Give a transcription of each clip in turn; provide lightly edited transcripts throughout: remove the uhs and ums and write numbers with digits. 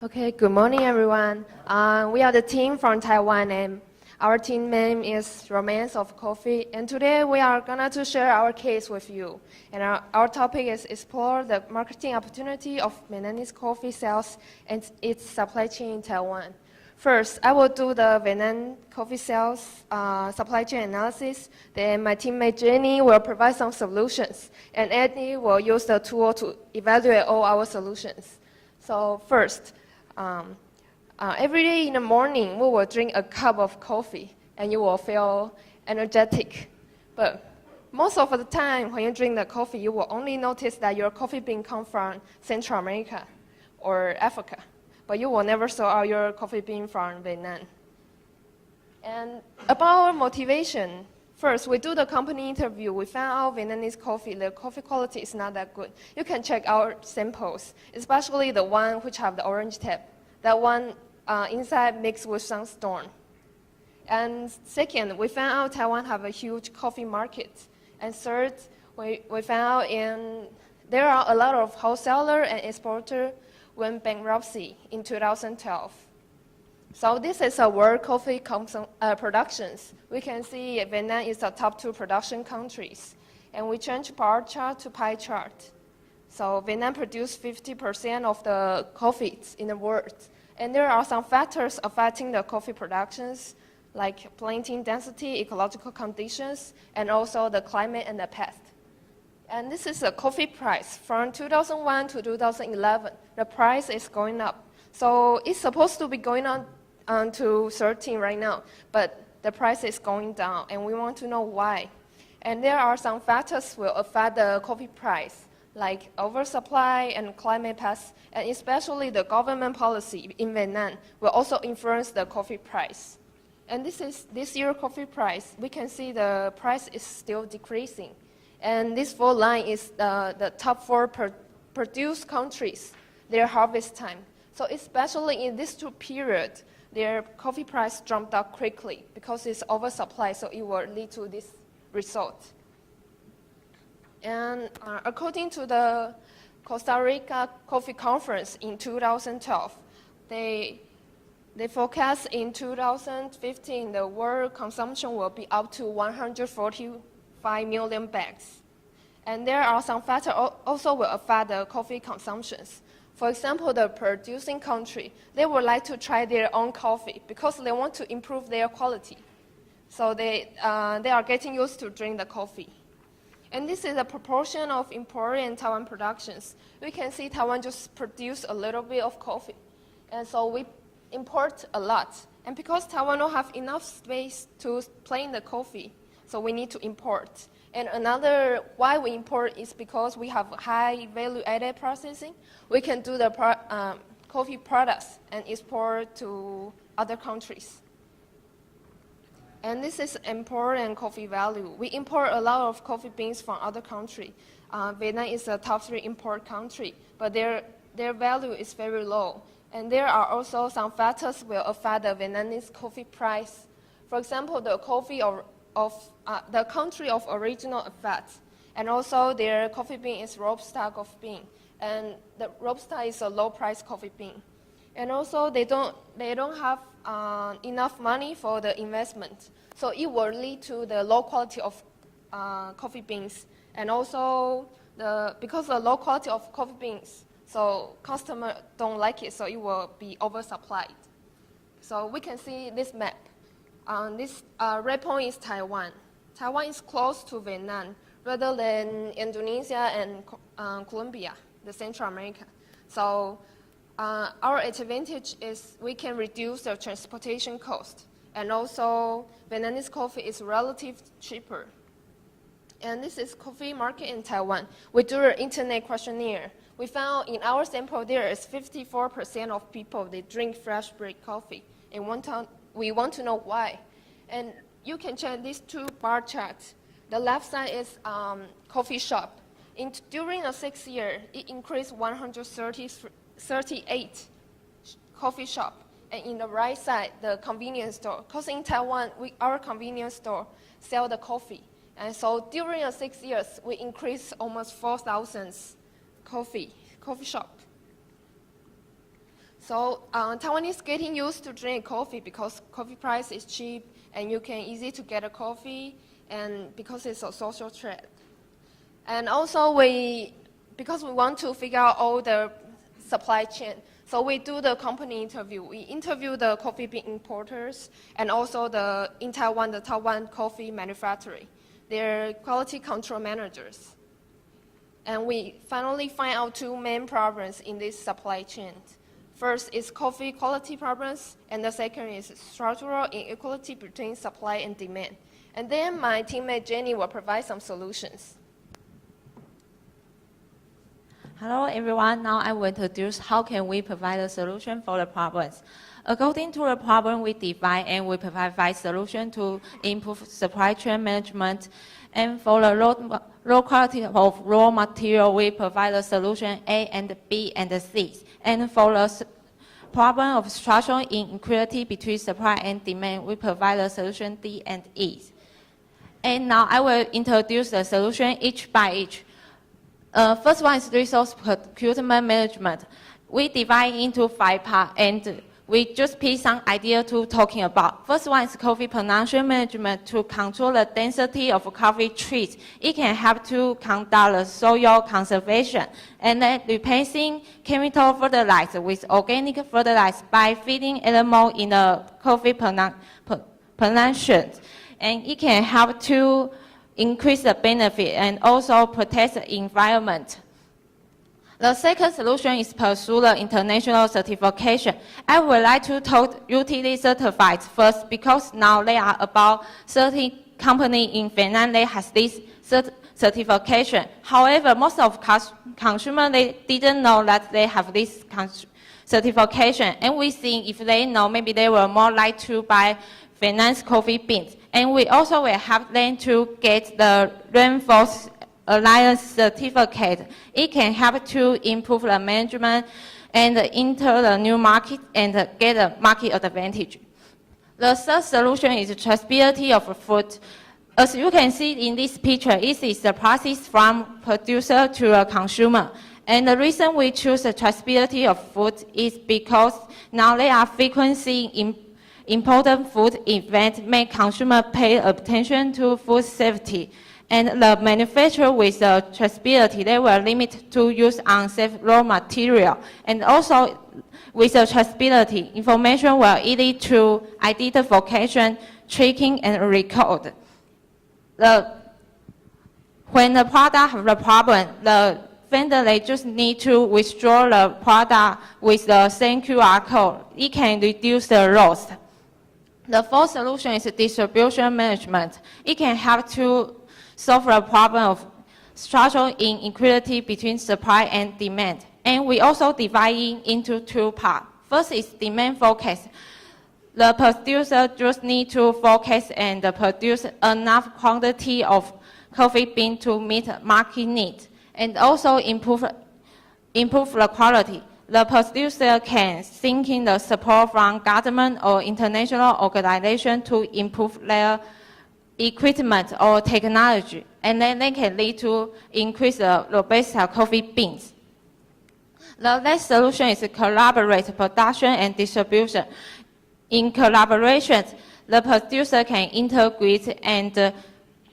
Okay, good morning, everyone. We are the team from Taiwan, and our team name is Romance of Coffee. And today we are going to share our case with you. And our topic is explore the marketing opportunity of Vietnamese coffee sales and its supply chain in Taiwan. First, I will do the Vietnam coffee sales supply chain analysis. Then my teammate Jenny will provide some solutions, and Eddie will use the tool to evaluate all our solutions. So first, every day in the morning, we will drink a cup of coffee, and you will feel energetic. But most of the time, when you drink the coffee, you will only notice that your coffee bean comes from Central America or Africa. But you will never saw out your coffee bean from Vietnam. And about our motivation, first, we do the company interview. We found out Vietnamese coffee, the coffee quality is not that good. You can check our samples, especially the one which have the orange tap. That one inside mixed with sunstorm. And second, we found out Taiwan have a huge coffee market. And third, we found out there are a lot of wholesaler and exporter went bankruptcy in 2012. So this is a world coffee productions. We can see Vietnam is the top 2 production countries. And we change bar chart to pie chart. So Vietnam produces 50% of the coffees in the world. And there are some factors affecting the coffee productions, like planting density, ecological conditions, and also the climate and the pest. And this is the coffee price. From 2001 to 2011, the price is going up. So it's supposed to be going on to 13 right now, but the price is going down, and we want to know why. And there are some factors will affect the coffee price, like oversupply and climate pests, and especially the government policy in Vietnam will also influence the coffee price. And this year coffee price. We can see the price is still decreasing. And this 4 line is the top 4 produced countries, their harvest time. So especially in these 2 periods, their coffee price jumped up quickly because it's oversupply, so it will lead to this result. And according to the Costa Rica Coffee Conference in 2012, they forecast in 2015 the world consumption will be up to 145 million bags. And there are some factors also will affect the coffee consumptions. For example, the producing country, they would like to try their own coffee because they want to improve their quality. So they are getting used to drink the coffee. And this is a proportion of import and Taiwan productions. We can see Taiwan just produce a little bit of coffee. And so we import a lot. And because Taiwan don't have enough space to plant the coffee, so we need to import. And another why we import is because we have high value-added processing. We can do the coffee products and export to other countries. And this is import and coffee value. We import a lot of coffee beans from other countries. Vietnam is a top 3 import country, but their value is very low. And there are also some factors will affect the Vietnamese coffee price. For example, the coffee of the country of original effect, and also their coffee bean is Robusta coffee bean, and the Robusta is a low-price coffee bean. And also they don't have enough money for the investment, so it will lead to the low quality of coffee beans, and also because the low quality of coffee beans, so customers don't like it, so it will be oversupplied. So we can see this map. This red point is Taiwan. Taiwan is close to Vietnam rather than Indonesia and Colombia, the Central America. So our advantage is we can reduce the transportation cost. And also, Vietnamese coffee is relatively cheaper. And this is coffee market in Taiwan. We do an internet questionnaire. We found in our sample there is 54% of people, they drink fresh brewed coffee. And we want to know why. And you can check these 2 bar charts. The left side is coffee shop. During the 6 years, it increased 138 coffee shop. And in the right side, the convenience store. Because in Taiwan, our convenience store sell the coffee. And so during the 6 years, we increased almost 4,000 coffee shop. So Taiwan is getting used to drink coffee because coffee price is cheap and you can easy to get a coffee and because it's a social trend. And also because we want to figure out all the supply chain, so we do the company interview. We interview the coffee bean importers and also the Taiwan coffee manufacturing, their quality control managers. And we finally find out two main problems in this supply chain. First is coffee quality problems, and the second is structural inequality between supply and demand. And then my teammate Jenny will provide some solutions. Hello everyone, now I will introduce how can we provide a solution for the problems. According to the problem, we define and we provide 5 solutions to improve supply chain management. And for the low quality of raw material, we provide the solution A and B and C. And for the problem of structural inequality between supply and demand, we provide the solution D and E. And now I will introduce the solution each by each. First one is resource procurement management. We divide into 5 parts, and we just pick some idea to talking about. First one is coffee production management to control the density of coffee trees. It can help to conduct the soil conservation, and then replacing chemical fertilizer with organic fertilizer by feeding animals in the coffee production. And it can help to increase the benefit and also protect the environment. The second solution is pursue the international certification. I would like to talk utility certified first because now there are about 30 companies in Vietnam that has this certification. However, most of consumers they didn't know that they have this certification, and we think if they know, maybe they will more like to buy Vietnam's coffee beans. And we also will help them to get the Rainforest Alliance certificate. It can help to improve the management and enter the new market and get a market advantage. The third solution is traceability of food. As you can see in this picture, it is the process from producer to a consumer. And the reason we choose the traceability of food is because now there are frequency important food events make consumers pay attention to food safety. And the manufacturer with the traceability, they will limit to use unsafe raw material. And also with the traceability, information will lead to identification, tracking, and record. When the product has a problem, the vendor they just need to withdraw the product with the same QR code. It can reduce the loss. The fourth solution is distribution management. It can help to solve the problem of structural inequality between supply and demand. And we also divide into 2 parts. First is demand focus. The producer just need to focus and produce enough quantity of coffee bean to meet market needs, and also improve the quality. The producer can seek the support from government or international organization to improve their equipment or technology, and then they can lead to increase the Robusta coffee beans. The next solution is collaborate production and distribution. In collaboration, the producer can integrate and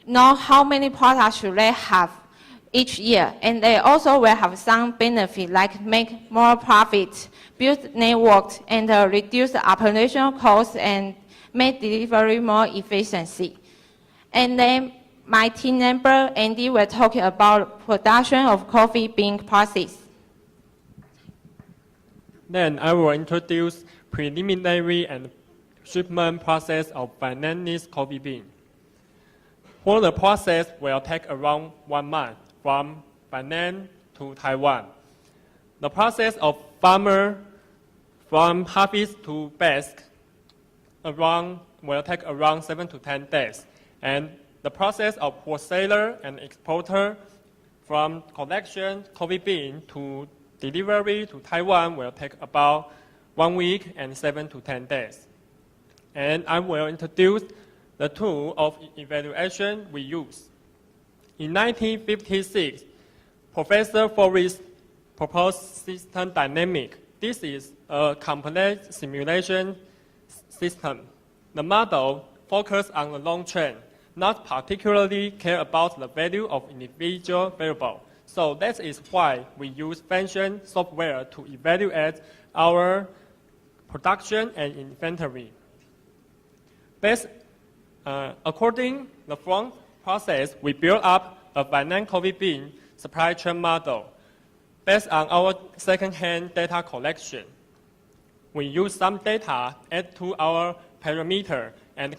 know how many products should they have each year, and they also will have some benefit like make more profit, build networks, and reduce the operational costs and make delivery more efficiency. And then my team member Andy will talk about production of coffee bean process. Then I will introduce preliminary and shipment process of Vietnamese coffee bean. For the process will take around 1 month from Vietnam to Taiwan. The process of farmer from harvest to bask will take around 7 to 10 days. And the process of wholesaler and exporter from collection coffee bean to delivery to Taiwan will take about 1 week and 7 to 10 days. And I will introduce the tool of evaluation we use. In 1956, Professor Forrest proposed system dynamic. This is a complex simulation system. The model focuses on the long trend, not particularly care about the value of individual variable. So that is why we use function software to evaluate our production and inventory. According to the front process, we build up a finance coffee bean supply chain model based on our second-hand data collection. We use some data add to our parameter and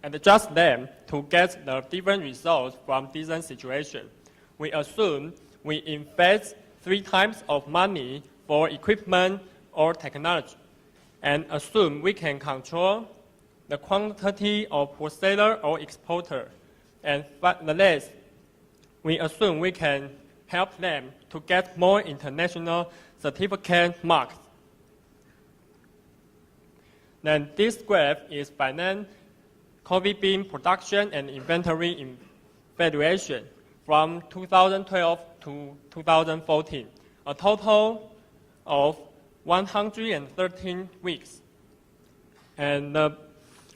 adjust them to get the different results from different situations. We assume we invest 3 times of money for equipment or technology, and assume we can control the quantity of wholesaler or exporter. And the last, we assume we can help them to get more international certificate marks. Then this graph is finance coffee bean production and inventory evaluation from 2012 to 2014, a total of 113 weeks. And the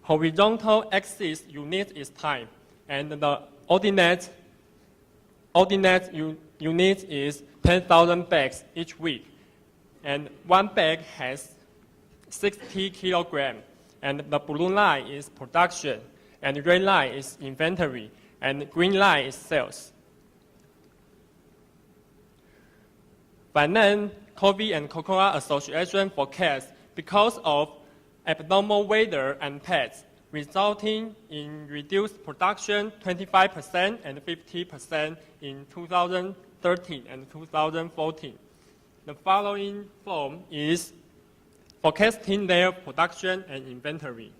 horizontal axis unit is time, and the ordinate unit is 10,000 bags each week. And one bag has 60 kilograms, and the blue line is production, and the red line is inventory, and the green line is sales. Finance Coffee and Cocoa Association forecast because of abnormal weather and pests, resulting in reduced production 25% and 50% in 2013 and 2014. The following form is forecasting their production and inventory.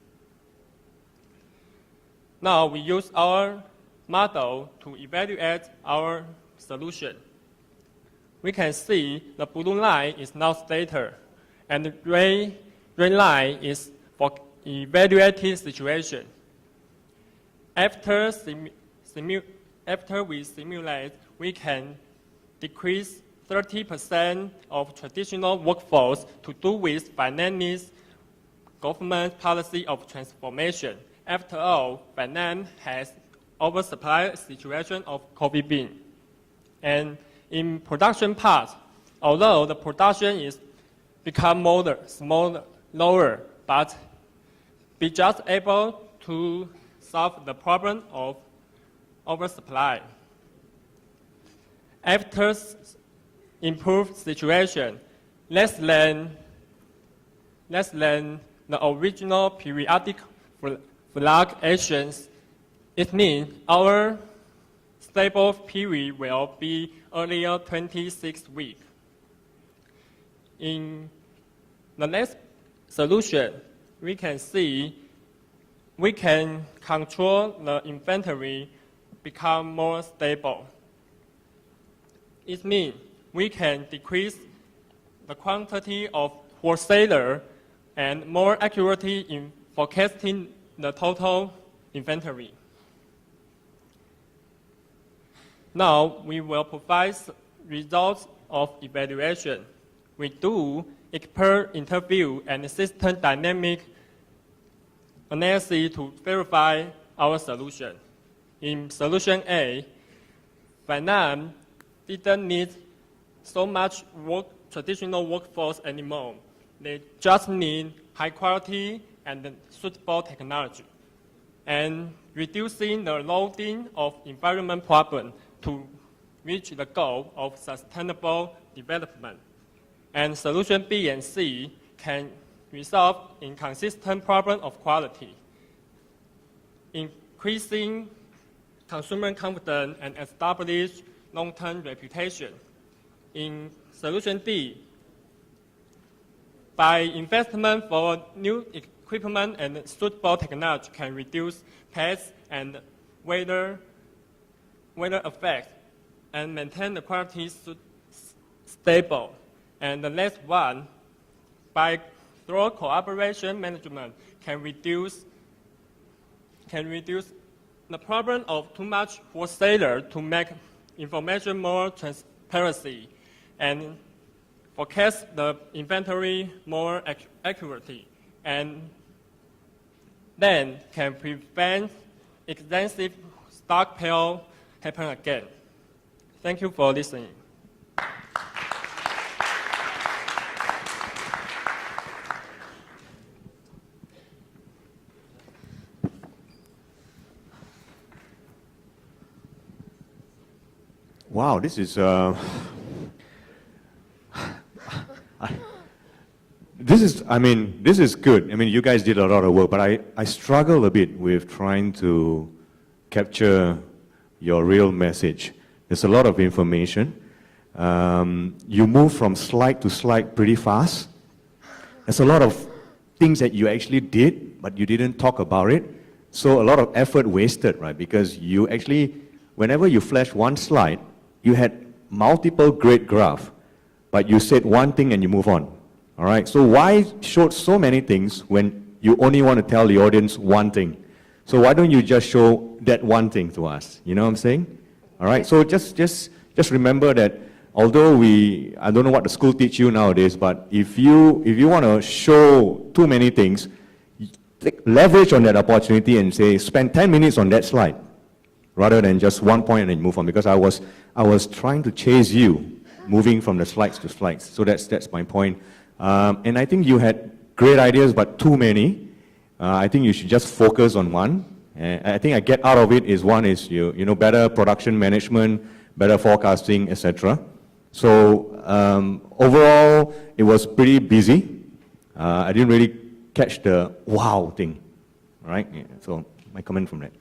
Now we use our model to evaluate our solution. We can see the blue line is now status, and the red line is for evaluated situation. After we simulate, we can decrease 30% of traditional workforce to do with finance government policy of transformation. After all, finance has oversupply situation of coffee bean. And in production part, although the production is become lower, but be just able to solve the problem of oversupply. After improved situation, less than the original periodic fluctuations, it means our stable period will be earlier 26 weeks. In the next solution, we can see we can control the inventory become more stable. It means we can decrease the quantity of wholesaler and more accuracy in forecasting the total inventory. Now we will provide results of evaluation. We do expert interview and system dynamic analysis to verify our solution. In solution A, finance didn't need so much traditional workforce anymore. They just need high quality and suitable technology, and reducing the loading of environment problem to reach the goal of sustainable development. And solution B and C can resolve inconsistent problem of quality, increasing consumer confidence and establish long-term reputation. In solution D, by investment for new equipment and suitable technology can reduce pests and weather effects and maintain the quality stable. And the last one, by through cooperation management can reduce the problem of too much wholesaler to make information more transparency, and forecast the inventory more accurately, and then can prevent extensive stockpile happen again. Thank you for listening. Wow, this is this is good. I mean, you guys did a lot of work, but I struggle a bit with trying to capture your real message. There's a lot of information. You move from slide to slide pretty fast. There's a lot of things that you actually did, but you didn't talk about it. So a lot of effort wasted, right? Because you actually, whenever you flash one slide, you had multiple great graphs, but you said one thing and you move on. All right, so why show so many things when you only want to tell the audience one thing? So why don't you just show that one thing to us? You know what I'm saying? All right, so just remember that although I don't know what the school teach you nowadays, but if you want to show too many things, leverage on that opportunity and say, spend 10 minutes on that slide, rather than just one point and then move on, because I was trying to chase you, moving from the slides to slides. So that's my point. And I think you had great ideas, but too many. I think you should just focus on one. And I think I get out of it is one is you know better production management, better forecasting, etc. So overall, it was pretty busy. I didn't really catch the wow thing. All right. Yeah, so my comment from that.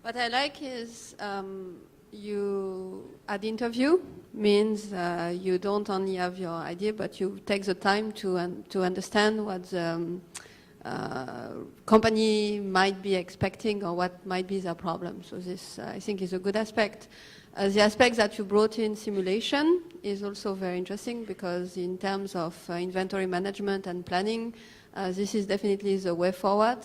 What I like is you at the interview means you don't only have your idea, but you take the time to understand what the company might be expecting or what might be their problem. So this, I think, is a good aspect. The aspect that you brought in simulation is also very interesting because in terms of inventory management and planning, this is definitely the way forward.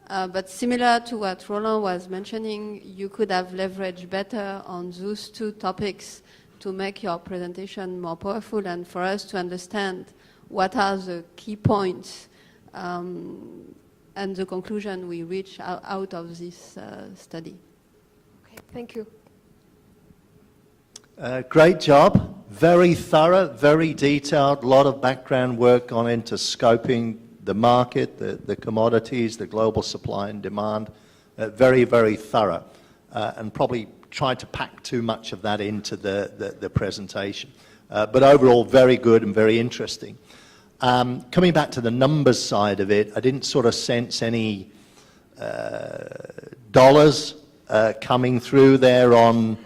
But similar to what Roland was mentioning, you could have leveraged better on those two topics to make your presentation more powerful and for us to understand what are the key points and the conclusion we reach out of this study. Okay, thank you. Great job. Very thorough, very detailed, a lot of background work gone into scoping the market, the commodities, the global supply and demand. Very, very thorough. And probably tried to pack too much of that into the presentation. But overall, very good and very interesting. Coming back to the numbers side of it, I didn't sort of sense any dollars coming through there on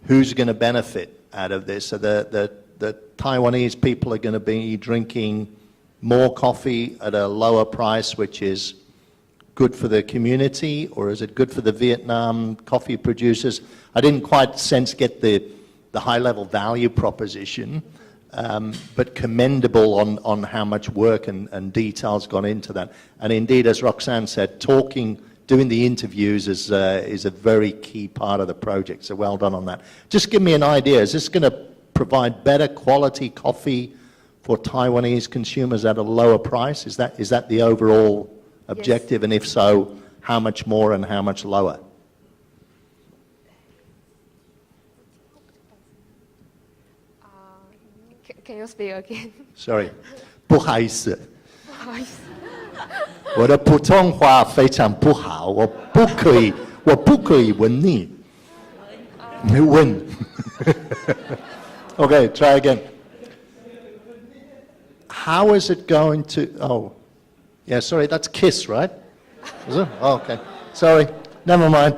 who's going to benefit out of this. So the Taiwanese people are going to be drinking more coffee at a lower price, which is good for the community, or is it good for the Vietnam coffee producers? I didn't quite get the high-level value proposition, but commendable on how much work and details gone into that. And indeed, as Roxanne said, doing the interviews is a very key part of the project, so well done on that. Just give me an idea, is this going to provide better quality coffee for Taiwanese consumers at a lower price? Is that the overall objective? Yes. And if so, how much more and how much lower? Can you speak again? Sorry, 不好意思。我的普通话非常不好，我不可以问你。问。Okay, try again. How is it going to, oh, yeah, sorry, that's KISS, right? Is it? Oh, okay. Sorry, never mind.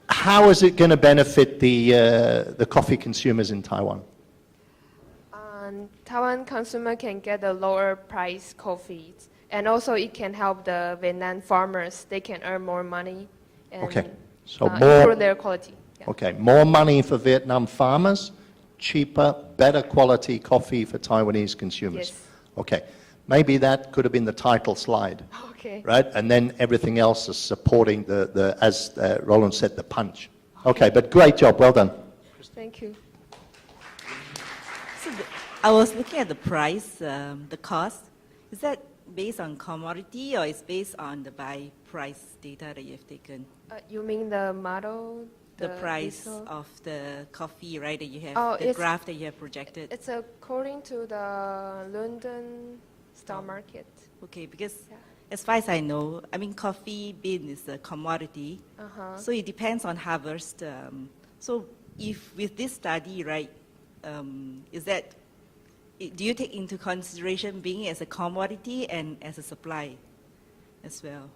How is it going to benefit the coffee consumers in Taiwan? Taiwan consumer can get a lower price coffee, and also it can help the Vietnam farmers. They can earn more money and so improve their quality. Yeah. Okay, more money for Vietnam farmers, cheaper, better quality coffee for Taiwanese consumers. Yes. Okay, maybe that could have been the title slide. Okay. Right, and then everything else is supporting as Roland said, the punch. Okay, but great job, well done. Thank you. So I was looking at the price, the cost. Is that based on commodity or is based on the buy price data that you have taken? You mean the model? The price result? of the coffee, right, that you have, Oh, the it's- graph that you have projected. It's according to the London stock market. Okay, because Yeah. as far as I know, I mean, coffee bean is a commodity, Uh-huh. so it depends on harvest. So if with this study, right, is that, do you take into consideration being as a commodity and as a supply as well?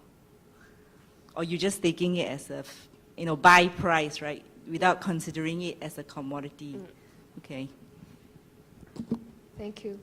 Or you just taking it as a, buy price, right, without considering it as a commodity? Okay. Thank you.